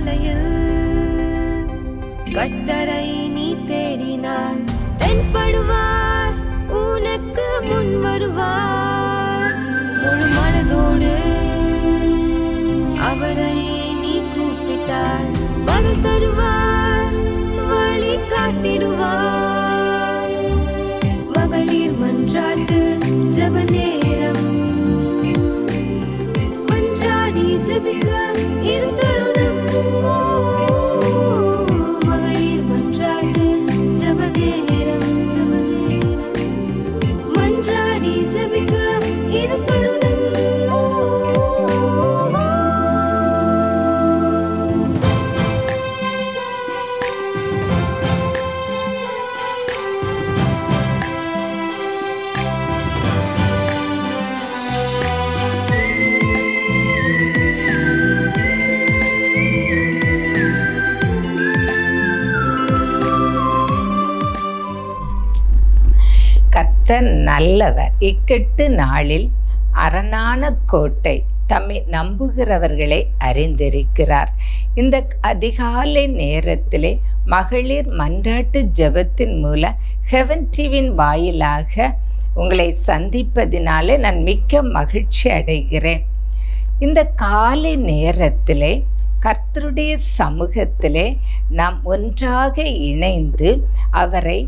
காலையில் கர்த்தரை நீ தேடினால் தென்படுவார், உனக்கு முன் வருவார். முழு மனதோடு அவரை நீ கூப்பிட்டால் பதில் தருவார், வழி காட்டிடுவார். மகளிர் மன்றாட்டு ஜெப நேரம், மன்றாடி ஜெபிக்க இரு தருணம். மகளிர் மன்றாட்டு ஜெப நேரம், மன்றாடி ஜெபிக்க இரு தருணம். கர்த்தர் நல்லவர், இக்கட்டு நாளில் அரணான கோட்டை, தம்மை நம்புகிறவர்களை அறிந்திருக்கிறார். இந்த அதிகாலை நேரத்திலே மகளிர் மன்றாட்டு ஜெபத்தின் மூலம் ஹெவன் டிவியின் வாயிலாக உங்களை சந்திப்பதினாலே நான் மிக்க மகிழ்ச்சி அடைகிறேன். இந்த காலை நேரத்திலே கர்த்தருடைய சமூகத்திலே நாம் ஒன்றாக இணைந்து அவரை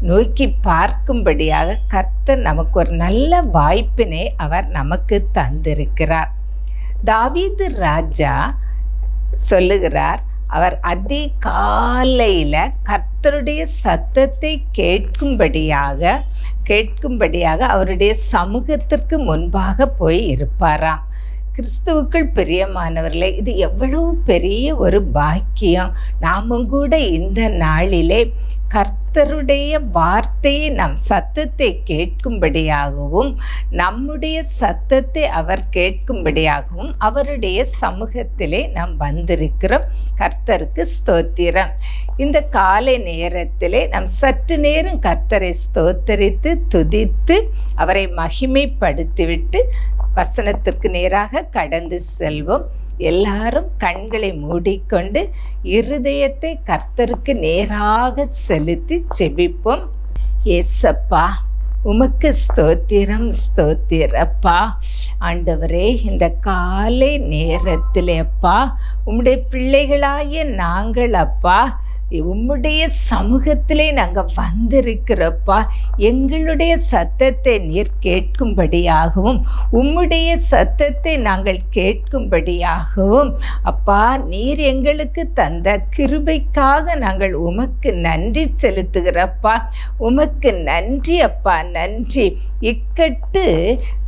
நோக்கி பார்க்கும்படியாக கர்த்தர் நமக்கு ஒரு நல்ல வாய்ப்பினை அவர் நமக்கு தந்திருக்கிறார். தாவீது ராஜா சொல்லுகிறார், அவர் அதிகாலையில் கர்த்தருடைய சத்தத்தை கேட்கும்படியாக அவருடைய சமூகத்திற்கு முன்பாக போய் இருப்பாராம். கிறிஸ்துவுக்குள் பிரியமானவர்களே, இது எவ்வளவு பெரிய ஒரு பாக்கியம். நாமும் கூட இந்த நாளிலே கர்த்தருடைய வார்த்தையை நம் சத்தத்தை கேட்கும்படியாகவும் நம்முடைய சத்தத்தை அவர் கேட்கும்படியாகவும் அவருடைய சமூகத்திலே நாம் வந்திருக்கிறோம். கர்த்தருக்கு ஸ்தோத்திரம். இந்த காலை நேரத்திலே நாம் சற்று நேரம் கர்த்தரை ஸ்தோத்தரித்து துதித்து அவரை மகிமைப்படுத்திவிட்டு வசனத்திற்கு நேராக கடந்து செல்வோம். எல்லாரும் கண்களை மூடிக்கொண்டு இருதயத்தை கர்த்தருக்கு நேராக செலுத்தி ஜெபிப்போம். ஏசப்பா, உமக்கு ஸ்தோத்திரம், ஸ்தோத்திரப்பா. ஆண்டவரே, இந்த காலை நேரத்திலே அப்பா உம்முடைய பிள்ளைகளாகிய நாங்கள் அப்பா உம்முடைய சமூகத்திலே நாங்கள் வந்திருக்கிறப்பா. எங்களுடைய சத்தத்தை நீர் கேட்கும்படியாகவும் உம்முடைய சத்தத்தை நாங்கள் கேட்கும்படியாகவும் அப்பா நீர் எங்களுக்கு தந்த கிருபைக்காக நாங்கள் உமக்கு நன்றி செலுத்துகிறப்பா. உமக்கு நன்றி அப்பா, நன்றி. இக்கட்டு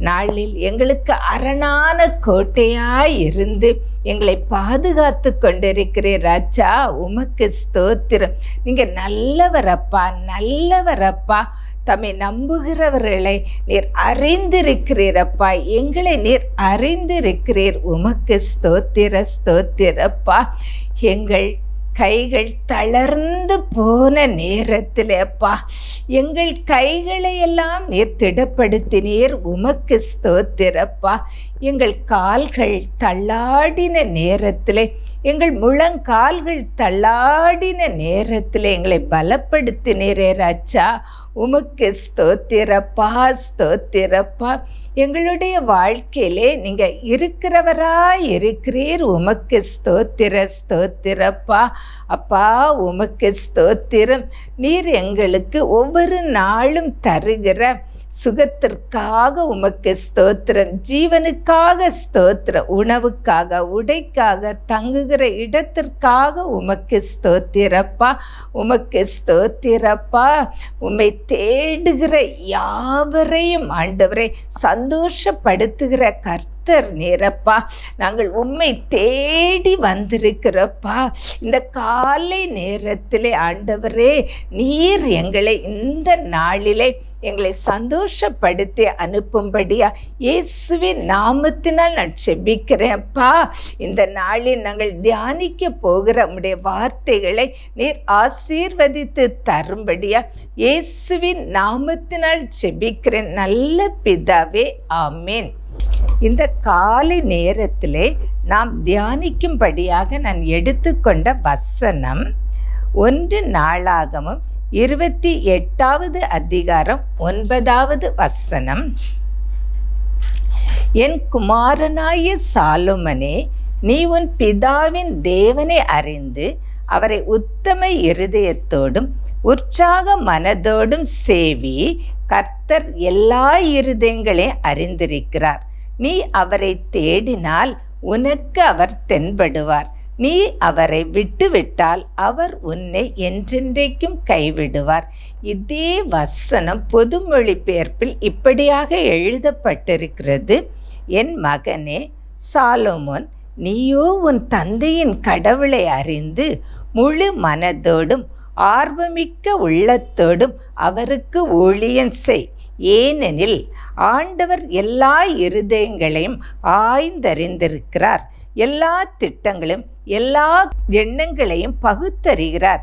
நாளில் எங்களுக்கு அரணான கோட்டையாய் இருந்து எங்களை பாதுகாத்து கொண்டிருக்கிறீர் ராஜா. உமக்கு ஸ்தோத்திரம். நீங்கள் நல்லவரப்பா, நல்லவரப்பா. தம்மை நம்புகிறவர்களை நீர் அறிந்திருக்கிறீரப்பா. எங்களை நீர் அறிந்திருக்கிறீர். உமக்கு ஸ்தோத்திர, ஸ்தோத்திரப்பா. எங்கள் கைகள் தளர்ந்து போன நேரத்தில் அப்பா எங்கள் கைகளை எல்லாம் நீர் திடப்படுத்தினீர். உமக்கு ஸ்தோத்திரப்பா. எங்கள் கால்கள் தள்ளாடின நேரத்தில், எங்கள் முழங்கால்கள் தள்ளாடின நேரத்தில் எங்களை பலப்படுத்தினீரே ராஜா. உமக்கு ஸ்தோத்திரப்பா, ஸ்தோத்திரப்பா. எங்களுடைய வாழ்க்கையிலே நீங்கள் இருக்கிறவராய் இருக்கிறீர். உமக்கு ஸ்தோத்திர, ஸ்தோத்திரப்பா. அப்பா உமக்கு ஸ்தோத்திரம். நீர் எங்களுக்கு ஒவ்வொரு நாளும் தருகிற சுகத்திற்காக உமக்கு ஸ்தோத்திரம். ஜீவனுக்காக ஸ்தோத்திரம். உணவுக்காக, உடைக்காக, தங்குகிற இடத்திற்காக உமக்கு ஸ்தோத்திரப்பா. உமக்கு ஸ்தோத்திரப்பா. உம்மை தேடுகிற யாவரையும் ஆண்டவரை சந்தோஷப்படுத்துகிற கர்த்தர் நீரப்பா. நாங்கள் உம்மை தேடி வந்திருக்கிறப்பா. இந்த காலை நேரத்திலே ஆண்டவரே நீர் எங்களை இந்த நாளிலே எங்களை சந்தோஷப்படுத்தி அனுப்பும்படியா இயேசுவின் நாமத்தினால் நான் செபிக்கிறேன்ப்பா. இந்த நாளில் நாங்கள் தியானிக்க போகிற உம்முடைய வார்த்தைகளை நீர் ஆசீர்வதித்து தரும்படியா இயேசுவின் நாமத்தினால் செபிக்கிறேன் நல்ல பிதாவே, ஆமேன். இந்த காலை நேரத்திலே நாம் தியானிக்கும்படியாக நான் எடுத்துக்கொண்ட வசனம் 1 நாளாகமம் 28வது அதிகாரம் 9வது வசனம். என் குமாரனாய சாலொமோனே, நீ உன் பிதாவின் தேவனை அறிந்து அவரை உத்தம இருதயத்தோடும் உற்சாக மனதோடும் சேவி. கர்த்தர் எல்லா இருதயங்களையும் அறிந்திருக்கிறார். நீ அவரை தேடினால் உனக்கு அவர் தென்படுவார். நீ அவரை விட்டுவிட்டால் அவர் உன்னை என்றென்றைக்கும் கைவிடுவார். இதே வசனம் பொது மொழிபெயர்ப்பில் இப்படியாக எழுதப்பட்டிருக்கிறது. என் மகனே சாலொமோன், நீயோ உன் தந்தையின் கடவுளை அறிந்து முழு மனதோடும் ஆர்வமிக்க உள்ளத்தோடும் அவருக்கு ஊழியம் செய். ஏனெனில் ஆண்டவர் எல்லா இருதயங்களையும் ஆய்ந்தறிந்திருக்கிறார், எல்லா திட்டங்களும் எல்லா எண்ணங்களையும் பகுத்தறிகிறார்.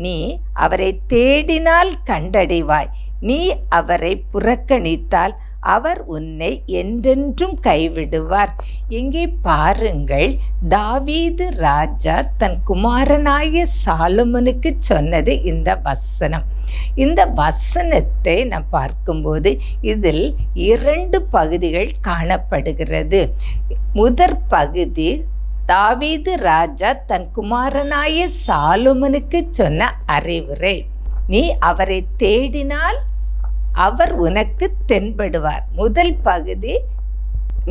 நீ அவரை தேடினால் கண்டடைவாய். நீ அவரை புறக்கணித்தால் அவர் உன்னை என்றென்றும் கைவிடுவார். இங்கே பாருங்கள், தாவீது ராஜா தன் குமாரனாய சாலொமோனுக்கு சொன்னது இந்த வசனம். இந்த வசனத்தை நாம் பார்க்கும்போது இதில் 2 பகுதிகள் காணப்படுகிறது. முதற் பகுதி தாவீது ராஜா தன் குமாரனாய சாலொமோனுக்கு சொன்ன அறிவுரை. நீ அவரை தேடினால் அவர் உனக்கு தென்படுவார். முதல் பகுதி,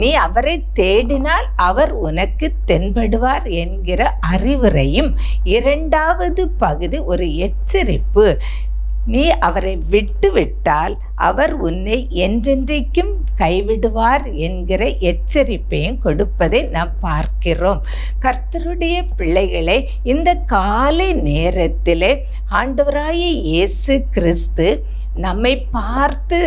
நீ அவரை தேடினால் அவர் உனக்கு தென்படுவார் என்கிற அறிவுரையும், 2வது பகுதி ஒரு எச்சரிப்பு. நீ அவரை விட்டுவிட்டால் அவர் உன்னை என்றென்றைக்கும் கைவிடுவார் என்கிற எச்சரிப்பையும் கொடுப்பதை நாம் பார்க்கிறோம். கர்த்தருடைய பிள்ளைகளை, இந்த காலை நேரத்திலே ஆண்டவராகிய இயேசு கிறிஸ்து நம்மை பார்த்து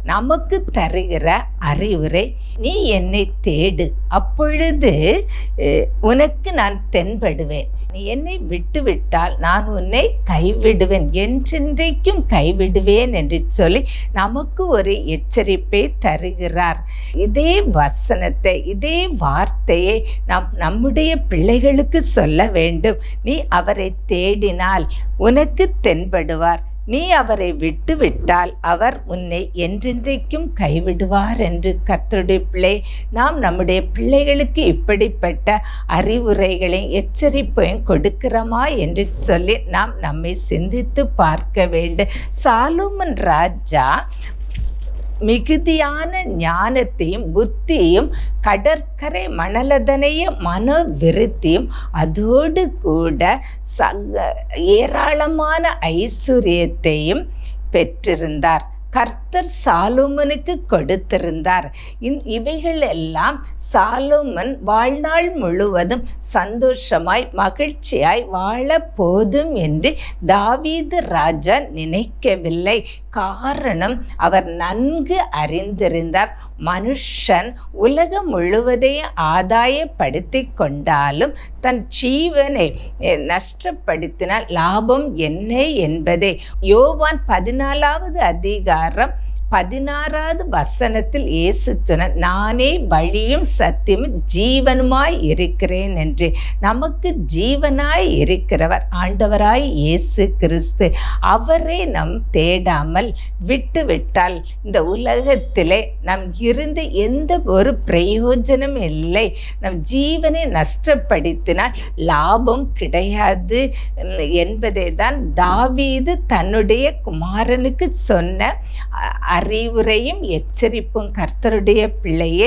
நமக்கு தருகிற அறிவுரை, நீ என்னை தேடு, அப்பொழுது உனக்கு நான் தென்படுவேன். நீ என்னை விட்டுவிட்டால் நான் உன்னை கைவிடுவேன், என்றென்றைக்கும் கைவிடுவேன் என்று சொல்லி நமக்கு ஒரு எச்சரிப்பை தருகிறார். இதே வசனத்தை, இதே வார்த்தையை நாம் நம்முடைய பிள்ளைகளுக்கு சொல்ல வேண்டும். நீ அவரை தேடினால் உனக்கு தென்படுவார், நீ அவரை விட்டுவிட்டால் அவர் உன்னை என்றென்றைக்கும் கைவிடுவார் என்று கர்த்தருடைய பிள்ளை, நாம் நம்முடைய பிள்ளைகளுக்கு இப்படிப்பட்ட அறிவுரைகளையும் எச்சரிப்பையும் கொடுக்கிறோமா என்று சொல்லி நாம் நம்மை சிந்தித்து பார்க்க வேண்டும். சாலொமோன் ராஜா மிகுதியான ஞானத்தையும் புத்தியும் கடற்கரை மணலதனைய மனவிருத்தியும் அதோடு கூட ஏராளமான ஐஸ்வர்யத்தையும் பெற்றிருந்தார். கர்த்தர் சாலொமோனுக்கு கொடுத்திருந்தார். இவைகள் எல்லாம் சாலொமோன் வாழ்நாள் முழுவதும் சந்தோஷமாய் மகிழ்ச்சியாய் வாழ போதும் என்று தாவீது ராஜா நினைக்கவில்லை. காரணம், அவர் நன்கு அறிந்திருந்தார், மனுஷன் உலகம் முழுவதையும் ஆதாயப்படுத்தி கொண்டாலும் தன் ஜீவனை நஷ்டப்படுத்தினால் லாபம் என்ன என்பதை யோவான் 14வது அதிகாரம் 16வது வசனத்தில் இயேசு சொன்னார், நானே வழியும் சத்தியமும் ஜீவனுமாய் இருக்கிறேன் என்று. நமக்கு ஜீவனாய் இருக்கிறவர் ஆண்டவராய் இயேசு கிறிஸ்து. அவரை நாம் தேடாமல் விட்டுவிட்டால் இந்த உலகத்திலே நம் இருந்து எந்த ஒரு பிரயோஜனம் இல்லை. நம் ஜீவனை நஷ்டப்படுத்தினால் லாபம் கிடையாது என்பதை தான் தாவீது தன்னுடைய குமாரனுக்கு சொன்ன அறிவுரையும் எச்சரிப்பும். கர்த்தருடைய பிள்ளையே,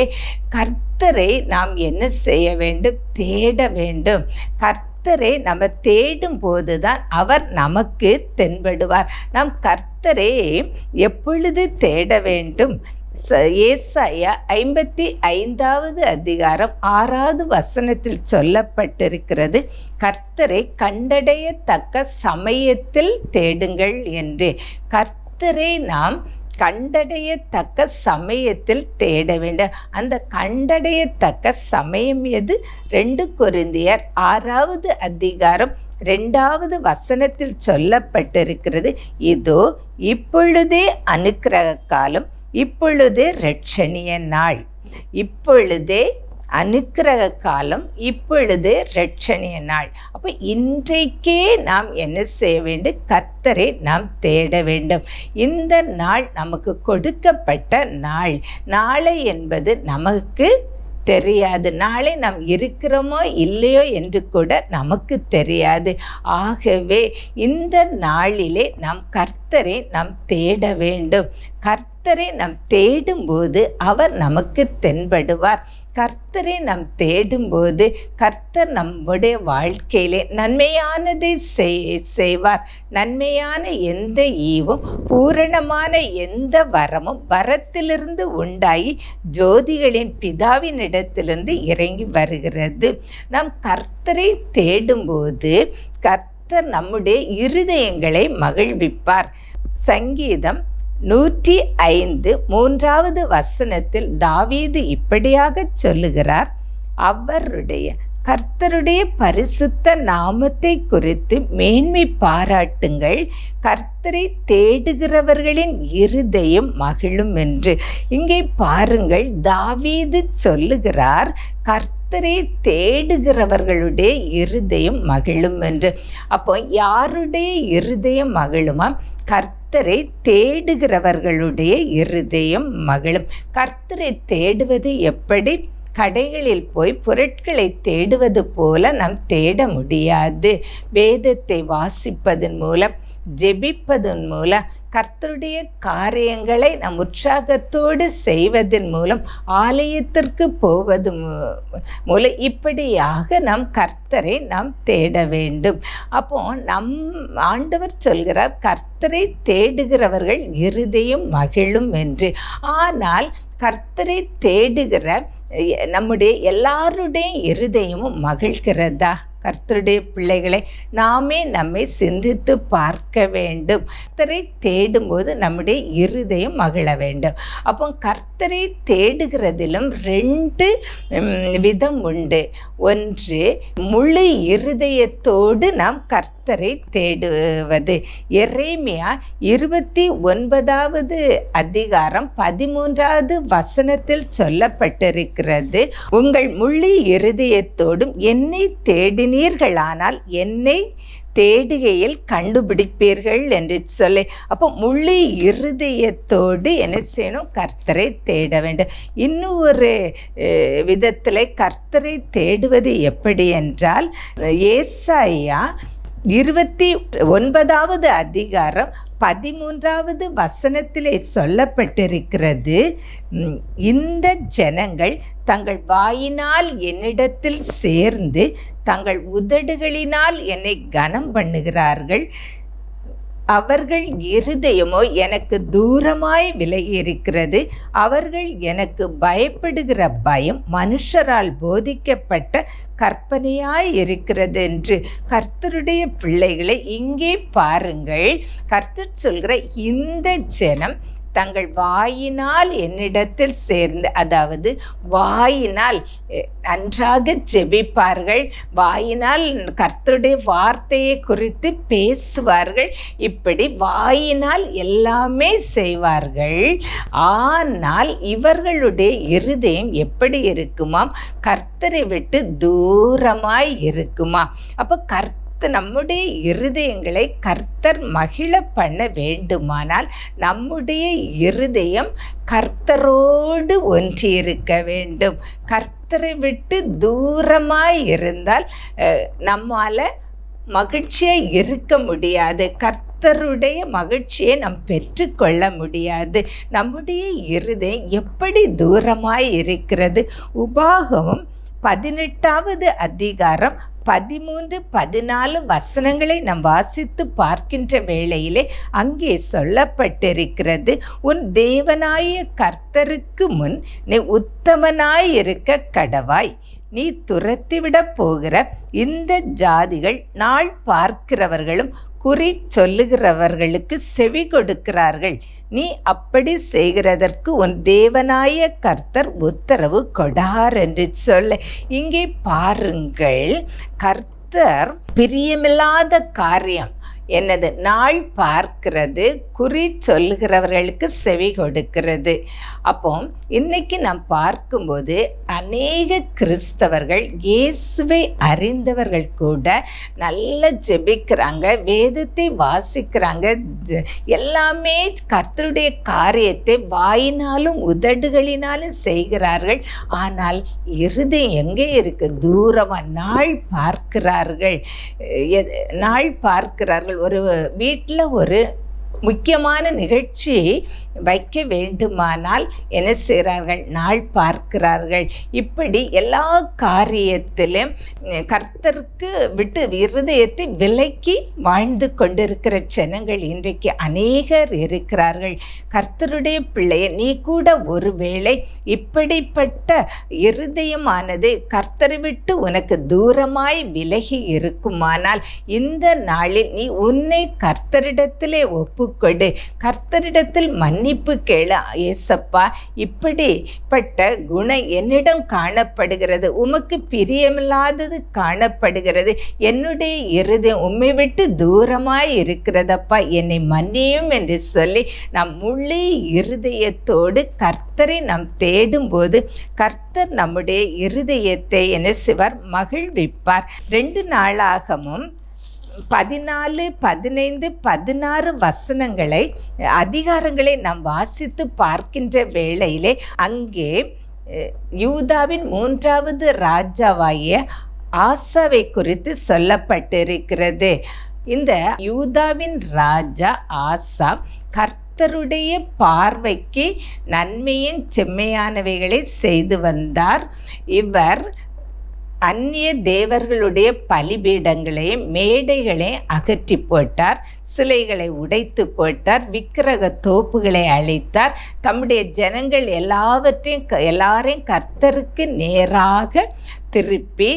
கர்த்தரை நாம் என்ன செய்ய வேண்டும்? தேட வேண்டும். கர்த்தரை நம்ம தேடும் போதுதான் அவர் நமக்கு தென்படுவார். நாம் கர்த்தரை எப்பொழுது தேட வேண்டும்? ஏசாயா 55வது அதிகாரம் 6வது வசனத்தில் சொல்லப்பட்டிருக்கிறது, கர்த்தரை கண்டடையத்தக்க சமயத்தில் தேடுங்கள் என்று. கர்த்தரை நாம் கண்டடையத்தக்க சமயத்தில் தேட வேண்டும். அந்த கண்டடையத்தக்க சமயம் எது? 2 கொரிந்தியர் 6வது அதிகாரம் 2வது வசனத்தில் சொல்லப்பட்டிருக்கிறது, இதோ இப்பொழுதே அனுக்கிரக காலம், இப்பொழுதே இரட்சணிய நாள், இப்பொழுதே அனுக்கிரக காலம், இப்பொழுதே இரட்சணிய நாள். அப்போ இன்றைக்கே நாம் என்ன செய்ய வேண்டும்? கர்த்தரை நாம் தேட வேண்டும். இந்த நாள் நமக்கு கொடுக்கப்பட்ட நாள். நாளை என்பது நமக்கு தெரியாது. நாளை நாம் இருக்கிறோமோ இல்லையோ என்று கூட நமக்கு தெரியாது. ஆகவே இந்த நாளிலே நாம் கர்த்தரை நாம் தேட வேண்டும். கர்த்தரை நாம் தேடும்போது அவர் நமக்கு தென்படுவார். கர்த்தரை நாம் தேடும்போது கர்த்தர் நம்முடைய வாழ்க்கையிலே நன்மையானதை செய்வார். நன்மையான எந்த ஈவும் பூரணமான எந்த வரமும் வரத்திலிருந்து உண்டாகி ஜோதிகளின் பிதாவினிடத்திலிருந்து இறங்கி வருகிறது. நாம் கர்த்தரை தேடும்போது கர்த்தர் நம்முடைய இருதயங்களை மகிழ்விப்பார். சங்கீதம் 105 3வது வசனத்தில் தாவீது இப்படியாக சொல்லுகிறார், அவருடைய கர்த்தருடைய பரிசுத்த நாமத்தை குறித்து மேன்மை பாராட்டுங்கள், கர்த்தரை தேடுகிறவர்களின் இருதயம் மகிழும் என்று. இங்கே பாருங்கள், தாவீது சொல்லுகிறார் கர்த்தரை தேடுகிறவர்களுடைய இருதயம் மகிழும் என்று. அப்போ யாருடைய இருதயம் மகிழுமா? கர்த்தரை தேடுகிறவர்களுடைய இருதயம் மகிழும். கர்த்தரை தேடுவது எப்படி? கடைகளில் போய் பொருட்களை தேடுவது போல நாம் தேட முடியாது. வேதத்தை வாசிப்பதன் மூலம், ஜெபிப்பதன் மூலம், கர்த்தருடைய காரியங்களை நாம் உற்சாகத்தோடு செய்வதன் மூலம், ஆலயத்திற்கு போவது மூலம், இப்படியாக நாம் கர்த்தரை நாம் தேட வேண்டும். அப்போ நம் ஆண்டவர் சொல்கிறார் கர்த்தரை தேடுகிறவர்கள் இருதயம் மகிழும் என்று. ஆனால் கர்த்தரை தேடுகிற நம்முடைய எல்லாருடைய இருதயமும் மகிழ்கிறதா? கர்த்தருடைய பிள்ளைகளை நாமே நம்மை சிந்தித்து பார்க்க வேண்டும். கர்த்தரை தேடும்போது நம்முடைய இருதயம் மகிழ வேண்டும். அப்போ கர்த்தரை தேடுகிறதிலும் 2 விதம் உண்டு. ஒன்று, முழு இருதயத்தோடு நாம் கர்த்தரை தேடுவது. எரேமியா 29வது அதிகாரம் 13வது வசனத்தில் சொல்லப்பட்டிருக்கிறது, உங்கள் முழு இருதயத்தோடும் என்னை தேடினீர்களானால் என்னை தேடுகையில் கண்டுபிடிப்பீர்கள் என்று சொல்லி. அப்போ முழு இருதயத்தோடு என்ன செய்யணும்? கர்த்தரை தேட வேண்டும். இன்னும் ஒரு விதத்தில் கர்த்தரை தேடுவது எப்படி என்றால், ஏசாயா 29வது அதிகாரம் 13வது வசனத்திலே சொல்லப்பட்டிருக்கிறது, இந்த ஜனங்கள் தங்கள் வாயினால் என்னிடத்தில் சேர்ந்து தங்கள் உதடுகளினால் என்னை கனம் பண்ணுகிறார்கள், அவர்கள் இருதயமோ எனக்கு தூரமாய் விலகி இருக்கிறது, அவர்கள் எனக்கு பயப்படுகிற பயம் மனுஷரால் போதிக்கப்பட்ட கற்பனையாய் இருக்கிறது என்று. கர்த்தருடைய பிள்ளைகளை இங்கே பாருங்கள், கர்த்தர் சொல்கிற இந்த ஜனம் தங்கள் வாயினால் என்னிடத்தில் சேர்ந்து, அதாவது வாயினால் நன்றாக ஜெபிப்பார்கள், வாயினால் கர்த்தருடைய வார்த்தையை குறித்து பேசுவார்கள், இப்படி வாயினால் எல்லாமே செய்வார்கள். ஆனால் இவர்களுடைய இருதயம் எப்படி இருக்குமாம்? கர்த்தரை விட்டு தூரமாய் இருக்குமா? அப்போ நம்முடைய இருதயங்களை கர்த்தர் மகிழ பண்ண வேண்டுமானால் நம்முடைய இருதயம் கர்த்தரோடு ஒன்றியிருக்க வேண்டும். கர்த்தரை விட்டு தூரமாய் இருந்தால் நம்மால் மகிழ்ச்சியாக இருக்க முடியாது. கர்த்தருடைய மகிழ்ச்சியை நாம் பெற்றுக்கொள்ள முடியாது. நம்முடைய இருதயம் எப்படி தூரமாய் இருக்கிறது? உபாகமம் 18வது அதிகாரம் 13-14 வசனங்களை நாம் வாசித்து பார்க்கின்ற வேளையிலே அங்கே சொல்லப்பட்டிருக்கிறது, உன் தேவனாய கர்த்தருக்கு முன் நீ உத்தமனாய் இருக்க கடவாய், நீ துரத்திவிட போகிற இந்த ஜாதிகள் நாள் பார்க்கிறவர்களும் குறி சொல்லுகிறவர்களுக்கு செவி கொடுக்கிறார்கள், நீ அப்படி செய்கிறதற்கு உன் தேவனாய கர்த்தர் உத்தரவு கொடார் என்று சொல்ல. இங்கே பாருங்கள், கர்த்தர் பிரியமில்லாத காரியம் என்னது நாள் பார்க்கிறது, குறி சொல்லுகிறவர்களுக்கு செவி கொடுக்கிறது. அப்போ இன்னைக்கு நாம் பார்க்கும்போது அநேக கிறிஸ்தவர்கள் இயேசுவை அறிந்தவர்கள் கூட நல்லா ஜெபிக்கிறாங்க, வேதத்தை வாசிக்கிறாங்க, எல்லாமே கர்த்தருடைய காரியத்தை வாயினாலும் உதடுகளினாலும் செய்கிறார்கள். ஆனால் இருதயம் எங்கே இருக்கு? தூரமாக நாள் பார்க்கிறார்கள். நாள் பார்க்கிறார்கள். ஒரு வீட்டில் ஒரு முக்கியமான நிகழ்ச்சி வைக்க வேண்டுமானால் என்ன செய்கிறார்கள்? நாள் பார்க்கிறார்கள். இப்படி எல்லா காரியத்திலும் கர்த்தருக்கு விட்டு இருதயத்தை விலக்கி வாழ்ந்து கொண்டிருக்கிற ஜனங்கள் இன்றைக்கு அநேகர் இருக்கிறார்கள். கர்த்தருடைய பிள்ளையை நீ கூட ஒருவேளை இப்படிப்பட்ட இருதயமானது கர்த்தரை விட்டு உனக்கு தூரமாய் விலகி இருக்குமானால் இந்த நாளில் நீ உன்னை கர்த்தரிடத்திலே ஒப்புக்கொடு. கர்த்தரிடத்தில் மன்னிப்பு கேளு. ஏசப்பா, இப்படிப்பட்ட குணம் என்னிடம் காணப்படுகிறது, உமக்கு பிரியமில்லாதது காணப்படுகிறது, என்னுடைய இருதயம் உம்மை விட்டு தூரமாய் இருக்கிறதப்பா, என்னை மன்னியும் என்று சொல்லி நாம் முழு இருதயத்தோடு கர்த்தரை நாம் தேடும்போது கர்த்தர் நம்முடைய இருதயத்தை என்ன செய்வார்? மகிழ்விப்பார். 2 நாளாகமும் 14, 15, 16 வசனங்களை அதிகாரங்களை நாம் வாசித்து பார்க்கின்ற வேளையிலே அங்கே யூதாவின் 3வது ராஜாவாகிய ஆசாவை குறித்து சொல்லப்பட்டிருக்கிறது. இந்த யூதாவின் ராஜா ஆசா கர்த்தருடைய பார்வைக்கு நன்மையும் செம்மையானவைகளை செய்து வந்தார். இவர் அந்நிய தேவர்களுடைய பலிபீடங்களையும் மேடைகளையும் அகற்றி போட்டார், சிலைகளை உடைத்து போட்டார், விக்கிரக தோப்புகளை அழித்தார். தம்முடைய ஜனங்கள் எல்லாரையும் கர்த்தருக்கு நேராக திருப்பி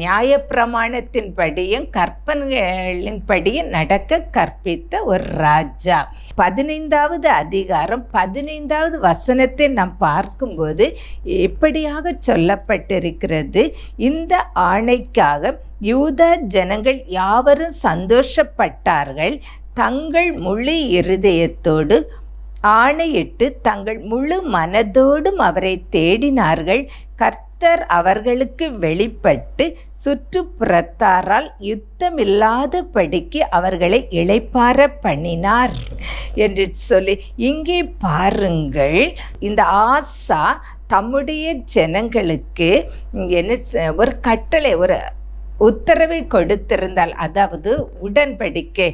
நியாயப்பிரமாணத்தின்படியும் கற்பனைகளின்படியும் நடக்க கற்பித்த ஒரு ராஜா. 15வது அதிகாரம் 15வது வசனத்தை நாம் பார்க்கும்போது எப்படியாக சொல்லப்பட்டிருக்கிறது? இந்த ஆணைக்காக யூதா ஜனங்கள் யாவரும் சந்தோஷப்பட்டார்கள். தங்கள் முழு இருதயத்தோடு ஆணையிட்டு தங்கள் முழு மனதோடும் அவரை தேடினார்கள். கர்த்தர் அவர்களுக்கு வெளிப்பட்டு சுற்றுப்புறத்தாரால் யுத்தமில்லாதபடிக்கு அவர்களை இளைப்பாற பண்ணினார் என்று சொல்லி இங்கே பாருங்கள். இந்த ஆசா தம்முடைய ஜனங்களுக்கு என்ன ஒரு கட்டளை, ஒரு உத்தரவை கொடுத்திருந்தால், அதாவது உடன்படிக்கை,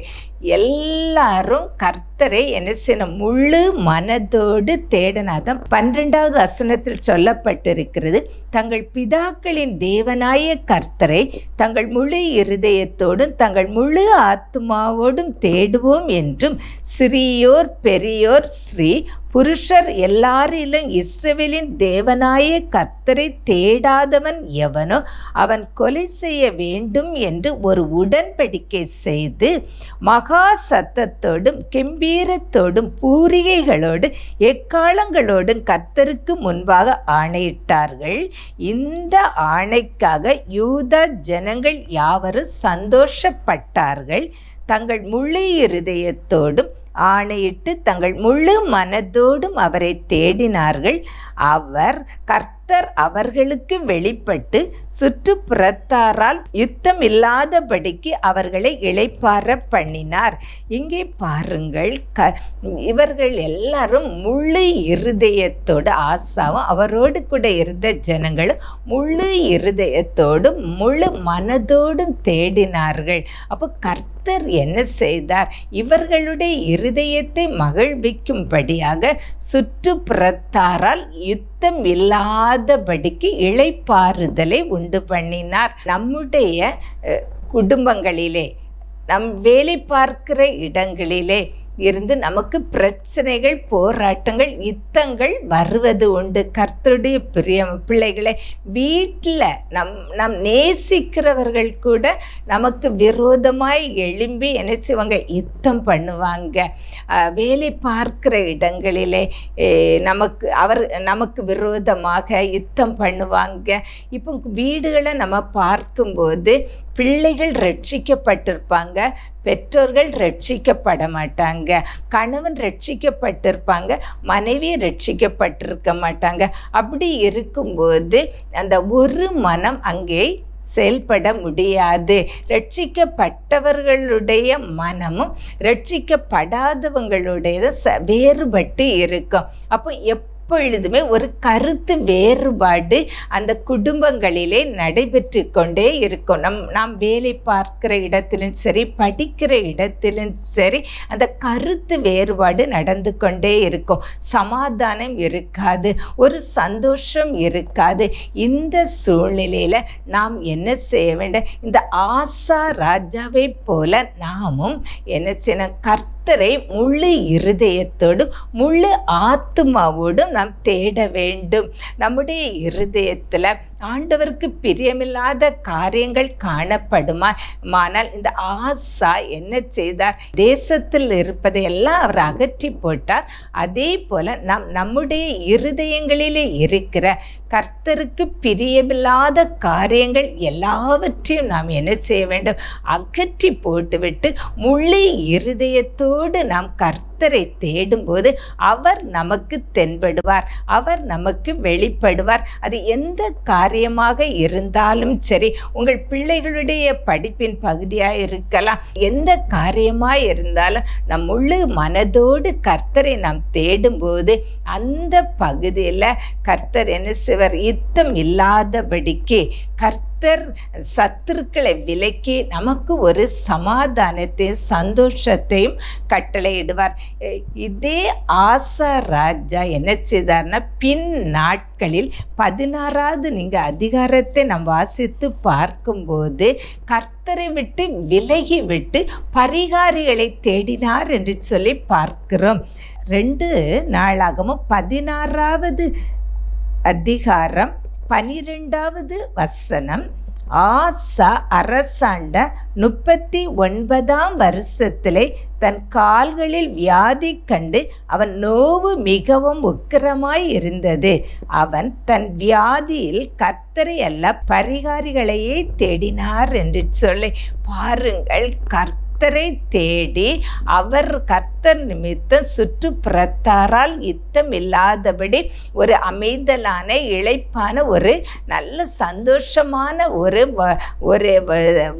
எல்லாரும் கர்த்தரை என்ன செய்யணும்? முழு மனதோடு தேடனாதான் 12வது வசனத்தில் சொல்லப்பட்டிருக்கிறது. தங்கள் பிதாக்களின் தேவனாய கர்த்தரை தங்கள் முழு இருதயத்தோடும் தங்கள் முழு ஆத்மாவோடும் தேடுவோம் என்றும் சிறியோர் பெரியோர் ஸ்ரீ புருஷர் எல்லாரிலும் இஸ்ரவேலின் தேவனாய கர்த்தரை தேடாதவன் எவனோ அவன் கொலை செய்ய வேண்டும் என்று ஒரு உடன்படிக்கை செய்து மகா சத்தத்தோடும் கெம்பீரத்தோடும் பூரிகைகளோடு எக்காலங்களோடும் கர்த்தருக்கு முன்பாக ஆணையிட்டார்கள். இந்த ஆணைக்காக யூதா ஜனங்கள் யாவரும் சந்தோஷப்பட்டார்கள். தங்கள் முழு இருதயத்தோடும் ஆணையிட்டு தங்கள் முழு மனதோடும் அவரை தேடினார்கள். கர்த்தர் அவர்களுக்கு வெளிப்பட்டு சுற்றுப்புறத்தாரால் யுத்தம் இல்லாதபடிக்கு அவர்களை இளைப்பாற பண்ணினார். இங்கே பாருங்கள், இவர்கள் எல்லாரும் முழு இருதயத்தோடு, ஆசாவும் அவரோடு கூட இருந்த ஜனங்களும் முழு இருதயத்தோடும் முழு மனதோடும் தேடினார்கள். அப்போ கர்த்தர் என்ன செய்தார்? இவர்களுடைய இருதயத்தை மகிழ்விக்கும்படியாக சுற்றுப்புறத்தாரால் யுத்தம் இல்லாதபடிக்கு இளைப்பாறுதலை உண்டு பண்ணினார். நம்முடைய குடும்பங்களிலே, நம் வேலை பார்க்கிற இடங்களிலே இருந்து நமக்கு பிரச்சனைகள், போராட்டங்கள், யுத்தங்கள் வருவது உண்டு. கர்த்தருடைய பிள்ளைகளை வீட்டில் நம் நேசிக்கிறவர்கள் கூட நமக்கு விரோதமாய் எழும்பி என்ன செய்வாங்க, யுத்தம் பண்ணுவாங்க. வேலை பார்க்கிற இடங்களிலே நமக்கு விரோதமாக யுத்தம் பண்ணுவாங்க. இப்போ வீடுகளை நம்ம பார்க்கும்போது பிள்ளைகள் ரட்சிக்கப்பட்டிருப்பாங்க, பெற்றோர்கள் ரட்சிக்கப்பட மாட்டாங்க. கணவன் ரட்சிக்கப்பட்டிருப்பாங்க, மனைவி ரட்சிக்கப்பட்டிருக்க மாட்டாங்க. அப்படி இருக்கும்போது அந்த ஒரு மனம் அங்கே செயல்பட முடியாது. ரட்சிக்கப்பட்டவர்களுடைய மனமும் ரட்சிக்கப்படாதவங்களுடைய வேறுபட்டு இருக்கும். அப்போ எப்பொழுதுமே ஒரு கருத்து வேறுபாடு அந்த குடும்பங்களிலே நடைபெற்று கொண்டே இருக்கும். நாம் வேலை பார்க்கிற இடத்திலும் சரி, படிக்கிற இடத்திலும் சரி, அந்த கருத்து வேறுபாடு நடந்து கொண்டே இருக்கும். சமாதானம் இருக்காது, ஒரு சந்தோஷம் இருக்காது. இந்த சூழ்நிலையில் நாம் என்ன செய்ய வேண்டும்? இந்த ஆசா ராஜாவை போல நாமும் என்ன செய்யணும்? கர்த்தரை முழு இருதயத்தோடும் முழு ஆத்துமாவோடும் நாம் தேட வேண்டும். நம்முடைய இருதயத்தில் ஆண்டவருக்கு பிரியமில்லாத காரியங்கள் காணப்படுமானால் இந்த ஆசா என்ன செய்தார்? தேசத்தில் இருப்பதையெல்லாம் அவர் அகற்றி போட்டார். அதே போல நம்முடைய இருதயங்களிலே இருக்கிற கர்த்தருக்கு பிரியமில்லாத காரியங்கள் எல்லாவற்றையும் நாம் என்ன செய்ய வேண்டும்? அகற்றி போட்டுவிட்டு முழு இருதயத்தோடு நாம் கர்த்தரை தேடும்போது அவர் நமக்கு தென்படுவார், அவர் நமக்கு வெளிப்படுவார். அது எந்த காரியமாக இருந்தாலும் சரி, உங்கள் பிள்ளைகளுடைய படிப்பின் பகுதியாக இருக்கலாம், எந்த காரியமாக இருந்தாலும் நம் முழு மனதோடு கர்த்தரை நாம் தேடும்போது அந்த பகுதியில் கர்த்தர் என்ன செய்வார்? யுத்தம் இல்லாதபடிக்கு கர்த்தர் சத்துருக்களை விலக்கி நமக்கு ஒரு சமாதானத்தையும் சந்தோஷத்தையும் கட்டளையிடுவார். இதே ஆசா ராஜா என்ன செய்தார்னா, பின் நாட்களில் 16வது அதிகாரத்தை நாம் வாசித்து பார்க்கும்போது கர்த்தரை விட்டு விலகி விட்டு பரிகாரிகளை தேடினார் என்று சொல்லி பார்க்கிறோம். 2 நாளாகமும் 16வது அதிகாரம் 12வது வசனம். ஆசா அரசாண்ட 39ஆம் வருஷத்திலே தன் கால்களில் வியாதி கண்டு அவன் நோவு மிகவும் உக்கிரமாய் இருந்தது. அவன் தன் வியாதியில் கர்த்தரை அல்ல பரிகாரிகளையே தேடினார் என்று சொல்லி பாருங்கள். கர்த்தரை தேடி அவர் கர்த்தர் நிமித்தம் சுற்றுப்புறத்தாரால் யுத்தம் இல்லாதபடி ஒரு அமைதலான இளைப்பான ஒரு நல்ல சந்தோஷமான ஒரு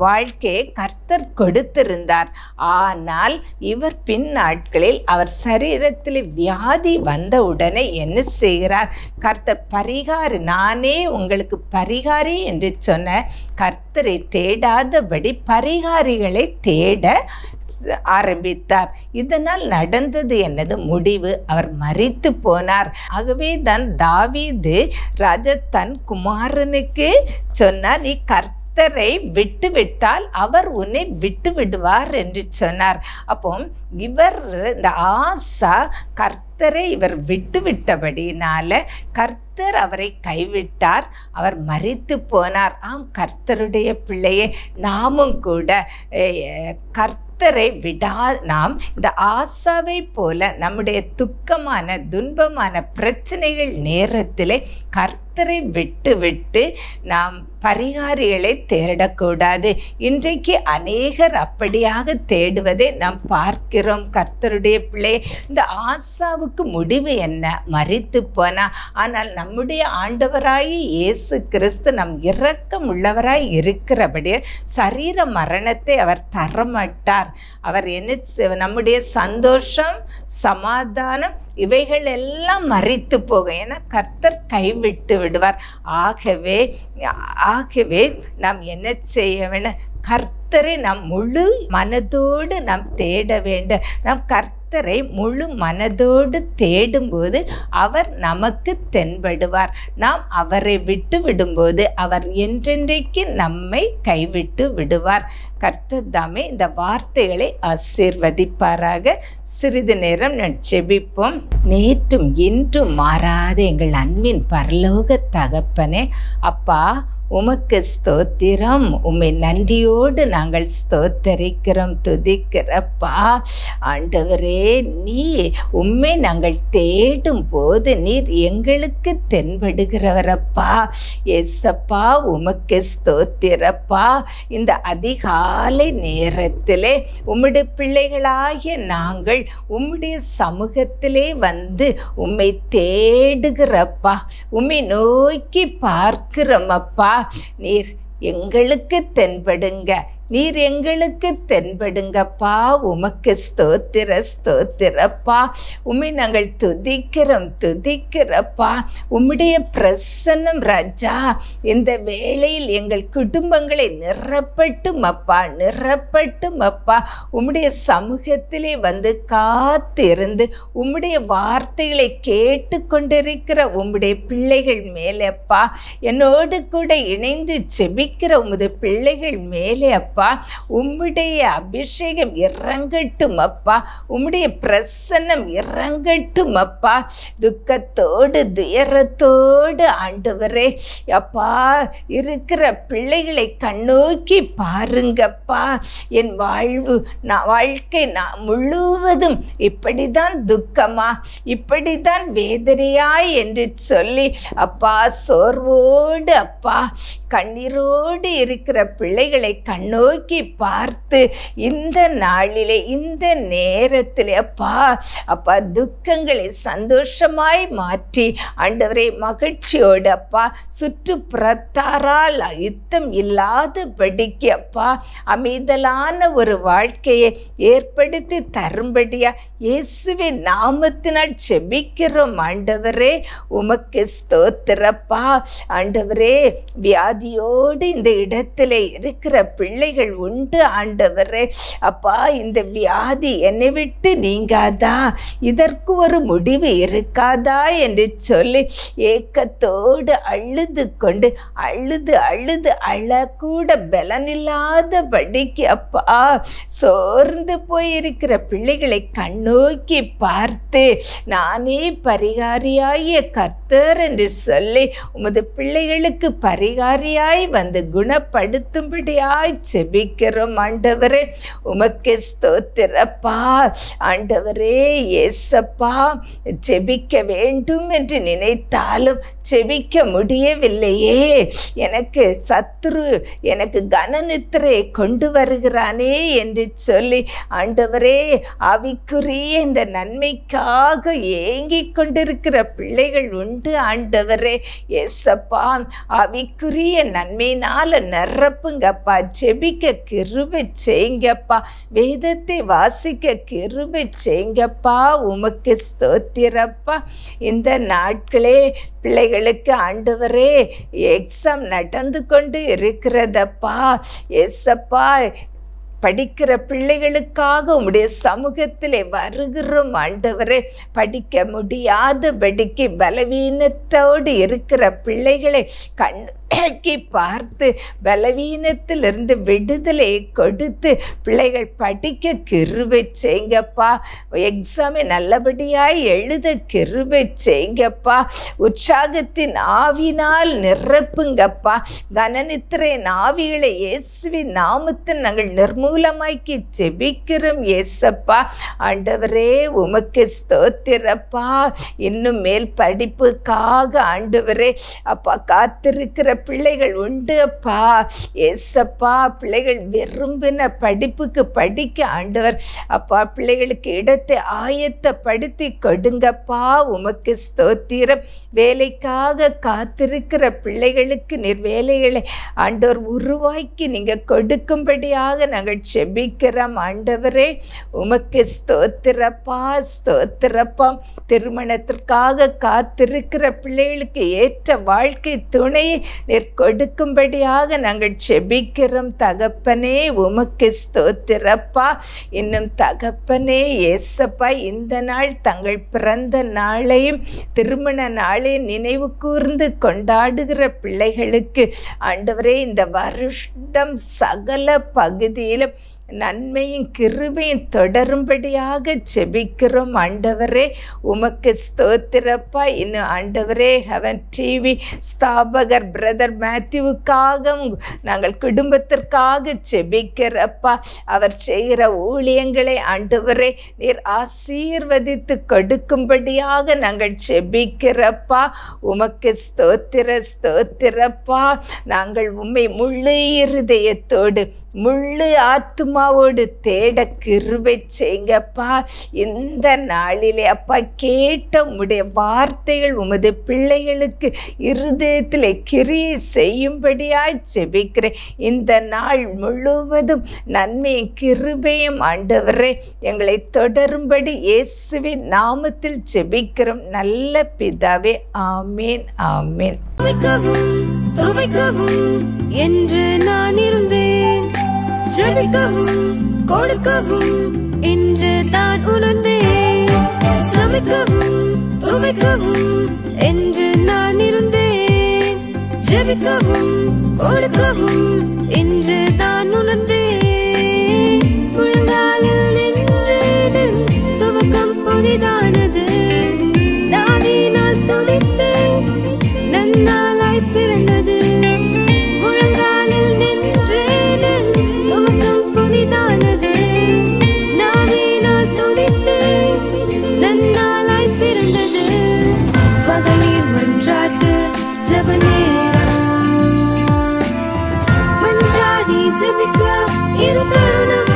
வாழ்க்கையை கர்த்தர் கொடுத்திருந்தார். ஆனால் இவர் பின் நாட்களில் அவர் சரீரத்தில் வியாதி வந்தவுடனே என்ன செய்கிறார்? கர்த்தர் பரிகாரி, நானே உங்களுக்கு பரிகாரி என்று சொன்ன கர்த்தரை தேடாதபடி பரிகாரிகளை தேட ஆரம்பித்தார். இதனால் நடந்தது என்னது? முடிவு, அவர் மரித்து போனார். ஆகவே தான் தாவீது ராஜா தன் குமாரனுக்கு சொன்னார், நீ கர்த்தரை விட்டு விட்டால் அவர் உன்னை விட்டு விடுவார் என்று சொன்னார். அப்போ இவர் இந்த ஆசா கர்த்தரை இவர் விட்டு விட்டபடினால கர்த்தர் அவரை கைவிட்டார், அவர் மரித்து போனார். ஆம், கர்த்தருடைய பிள்ளையே, நாமும் கூட கர்த்தரை நாம் இந்த ஆசாவை போல நம்முடைய துக்கமான துன்பமான பிரச்சனைகள் நேரத்திலே கர்த்தரை விட்டு விட்டு நாம் பரிகாரிகளை தேடக்கூடாது. இன்றைக்கு அநேகர் அப்படியாக தேடுவதை நாம் பார்க்கிறோம். கர்த்தருடைய பிள்ளை, இந்த ஆசாவுக்கு முடிவு என்ன? மரித்து போனா. ஆனால் நம்முடைய ஆண்டவராய் இயேசு கிறிஸ்து நம் இரக்கம் உள்ளவராய் இருக்கிறபடியே சரீர மரணத்தை அவர் தரமாட்டார். அவர் என்ன, நம்முடைய சந்தோஷம், சமாதானம் இவைகள் எல்லாம் மரித்து போகும். ஏன்னா கர்த்தர் கைவிட்டு விடுவார். ஆகவே நாம் என்ன செய்ய வேண்டும்? கர்த்தரை நாம் முழு மனதோடு நாம் தேட வேண்டும். நாம் கர்த்தரை கர்த்தரை முழு மனதோடு தேடும்போது அவர் நமக்கு தென்படுவார். நாம் அவரை விட்டு விடும்போது அவர் என்றென்றைக்கு நம்மை கைவிட்டு விடுவார். கர்த்தர் தாமே இந்த வார்த்தைகளை ஆசீர்வதிப்பாராக. சிறிது நேரம் நான் ஜெபிப்போம். நேற்றும் இன்றும் மாறாத எங்கள் அன்பின் பரலோக தகப்பனே, அப்பா உமக்கு ஸ்தோத்திரம். உம்மை நன்றியோடு நாங்கள் ஸ்தோத்தரிக்கிறோம், துதிக்கிறப்பா. ஆண்டவரே, நீ உம்மை நாங்கள் தேடும் போது நீர் எங்களுக்கு தென்படுகிறவரப்பா. ஏசப்பா உமக்கு ஸ்தோத்திரப்பா. இந்த அதிகாலை நேரத்திலே உம்முடைய பிள்ளைகளாகிய நாங்கள் உம்முடைய சமூகத்திலே வந்து உம்மை தேடுகிறப்பா, உம்மை நோக்கி பார்க்கிறோம் அப்பா. நீர் எங்களுக்கு தென்படுங்க, நீர் எங்களுக்கு தென்படுங்கப்பா. உமக்கு ஸ்தோத்திரப்பா. உம்மை நாங்கள் துதிக்கிறப்பா. உம்முடைய பிரசன்னம் ராஜா இந்த வேளையில் எங்கள் குடும்பங்களை நிரப்பட்டும் அப்பா. உம்முடைய சமூகத்திலே வந்து காத்திருந்து உம்முடைய வார்த்தைகளை கேட்டு கொண்டிருக்கிற உம்முடைய பிள்ளைகள் மேலே அப்பா, என்னோடு கூட இணைந்து ஜெபிக்கிற உம்முடைய பிள்ளைகள் மேலே அப்பா, உம்முடைய அபிஷேகம் இறங்கட்டும் அப்பா. உம்முடைய பிரசன்னம் இறங்கட்டும் அப்பா. துக்கத்தோடு துயரத்தோடு ஆண்டவரே அப்பா இருக்கிற பிள்ளைகளை கண்ணோக்கி பாருங்கப்பா. என் வாழ்க்கை முழுவதும் இப்படிதான் துக்கமா, இப்படிதான் வேதனையாய் என்று சொல்லி அப்பா சோர்வோடு அப்பா கண்ணீரோடு இருக்கிற பிள்ளைகளை கண்ணோக்கி பார்த்து இந்த நாளிலே இந்த நேரத்திலே அப்பா துக்கங்களை சந்தோஷமாய் மாற்றி ஆண்டவரே மகிழ்ச்சியோடு அப்பா சுற்றுப்புறத்தாரால் யுத்தம் இல்லாதபடிக்கு அப்பா அமைதலான ஒரு வாழ்க்கையை ஏற்படுத்தி தரும்படியா இயேசுவின் நாமத்தினால் ஜெபிக்கிறோம் ஆண்டவரே. உமக்கு ஸ்தோத்திரப்பா. ஆண்டவரே, வியாதியோடு இந்த இடத்திலே இருக்கிற பிள்ளைகள் உண்டு ஆண்டவரே. அப்பா, இந்த வியாதி என்னை விட்டு நீங்காதா, இதற்கு ஒரு முடிவு இருக்காதா என்று சொல்லி ஏக்கத்தோடு அழுது கொண்டு அழுது அழக்கூட பலனில்லாதபடிக்கு அப்பா சோர்ந்து போயிருக்கிற பிள்ளைகளை கண்ணோக்கி பார்த்து நானே பரிகாரியாகிய கர்த்தர் என்று சொல்லி உமது பிள்ளைகளுக்கு பரிகாரியாய் வந்து குணப்படுத்தும்படியாய் ஜெபிக்கிறோம் ஆண்டவரே. உமக்கு ஸ்தோத்திரப்பா. ஆண்டவரே ஏசப்பா, ஜெபிக்க வேண்டும் என்று நினைத்தாலும் ஜெபிக்க முடியவில்லையே. எனக்கு சத்துரு எனக்கு கனநித்திரை கொண்டு வருகிறானே என்று சொல்லி ஆண்டவரே ஆவிக்குரிய இந்த நன்மைக்காக ஏங்கிக் கொண்டிருக்கிற பிள்ளைகள் உண்டு ஆண்டவரே. ஏசப்பா, ஆவிக்குரிய நன்மையினால நிரப்புங்கப்பா. ஜெபிக்க கிருபை செய்யுங்கப்பா. வேதத்தை வாசிக்க கிருபை செய்யுங்கப்பா. உமக்கு ஸ்தோத்திரப்பா. இந்த நாட்களே பிள்ளைகளுக்கு ஆண்டவரே எக்ஸாம் நடந்து கொண்டு இருக்கிறதப்பா. ஏசப்பா, படிக்கிற பிள்ளைகளுக்காக உம்முடைய சமூகத்திலே வருகிறோம் ஆண்டவரே. படிக்க முடியாதபடிக்கு பலவீனத்தோடு இருக்கிற பிள்ளைகளை கண்ணோக்கி பார்த்து பலவீனத்திலிருந்து விடுதலை கொடுத்து பிள்ளைகள் படிக்க கிருபை செய்யுங்கப்பா. எக்ஸாமை நல்லபடியாய் எழுத கிருபை செய்யுங்கப்பா. உற்சாகத்தின் ஆவினால் நிரப்புங்கப்பா. கனநித்திரையின் ஆவிகளை இயேசுவின் நாமத்தில் நாங்கள் நிர்மூலமாக்கி ஜெபிக்கிறோம் ஏசப்பா. ஆண்டவரே உமக்கு ஸ்தோத்திரப்பா. இன்னும் மேல் படிப்புக்காக ஆண்டவரே அப்பா காத்திருக்கிற பிள்ளைகள் உண்டு அப்பா. ஏசப்பா, பிள்ளைகள் விரும்பின படிப்புக்கு படிக்க ஆண்டவர் அப்பா பிள்ளைகளுக்கு இடத்தை ஆயத்தப்படுத்தி கொடுங்கப்பா. உமக்கு ஸ்தோத்திரம். வேலைக்காக காத்திருக்கிற பிள்ளைகளுக்கு நீர் வேலைகளை ஆண்டவர் உருவாக்கி நீங்க கொடுக்கும்படியாக நாங்கள் செபிக்கிறோம் ஆண்டவரே. உமக்கு ஸ்தோத்திரப்பா, ஸ்தோத்திரப்பா. திருமணத்திற்காக காத்திருக்கிற பிள்ளைகளுக்கு ஏற்ற வாழ்க்கை துணையை நீர் நீர் கொடுக்கும்படியாக நாங்கள் செபிக்கிறோம் தகப்பனே. உமக்கு ஸ்தோத்திரப்பா. இன்னும் தகப்பனே ஏசப்பா, இந்த நாள் தங்கள் பிறந்த நாளையும் திருமண நாளை நினைவு கூர்ந்து கொண்டாடுகிற பிள்ளைகளுக்கு ஆண்டவரே, இந்த வருடம் சகல பகுதியிலும் நன்மையும் கிருபையும் தொடரும்படியாக செபிக்கிறோம் ஆண்டவரே. உமக்கு ஸ்தோத்திரப்பா. இன்னும் ஆண்டவரே, ஹெவன் டிவி ஸ்தாபகர் பிரதர் மேத்யூவுக்காக நாங்கள் குடும்பத்திற்காக செபிக்கிறப்பா. அவர் செய்கிற ஊழியங்களை ஆண்டவரே நீர் ஆசீர்வதித்து கொடுக்கும்படியாக நாங்கள் செபிக்கிறப்பா. உமக்கு ஸ்தோத்திரப்பா. நாங்கள் உம்மை முழு இருதயத்தோடு முழு ஆத்துமாவோடு தேட கிருபை செய்யுங்கப்பா. இந்த நாளிலே அப்பா, கேட்ட உம்முடைய வார்த்தைகள் உமது பிள்ளைகளுக்கு இருதயத்தில் கிரியை செய்யும்படியாய் செபிக்கிறேன். இந்த நாள் முழுவதும் நன்மையும் கிருபையும் ஆண்டவரே எங்களை தொடரும்படி இயேசுவின் நாமத்தில் செபிக்கிறோம் நல்ல பிதாவே. ஆமேன் ஆமேன். துவைக்கவும் என்று நான் இருந்தேன், ஜெபிக்கவும் கொடுக்கவும் என்று தான் உணர்ந்தேன். சமைக்கவும் துவைக்கவும் என்று நான் இருந்தேன், ஜெபிக்கவும் கொடுக்கவும் என்று தான் உணர்ந்தேன். முழங்காலில் நின்று துவக்கம் புதிதானது, தாவினால் துதித்து நன்னாளாய் பிறந்தது. முழங்காலில் நின்று துவக்கம் புதிதானது, நாவினால் துதித்து நன்னாளாய் பிறந்தது. மகளிர் மன்றாட்டு ஜெப நேரம், மன்றாடி ஜெபிக்க இது தருணம்.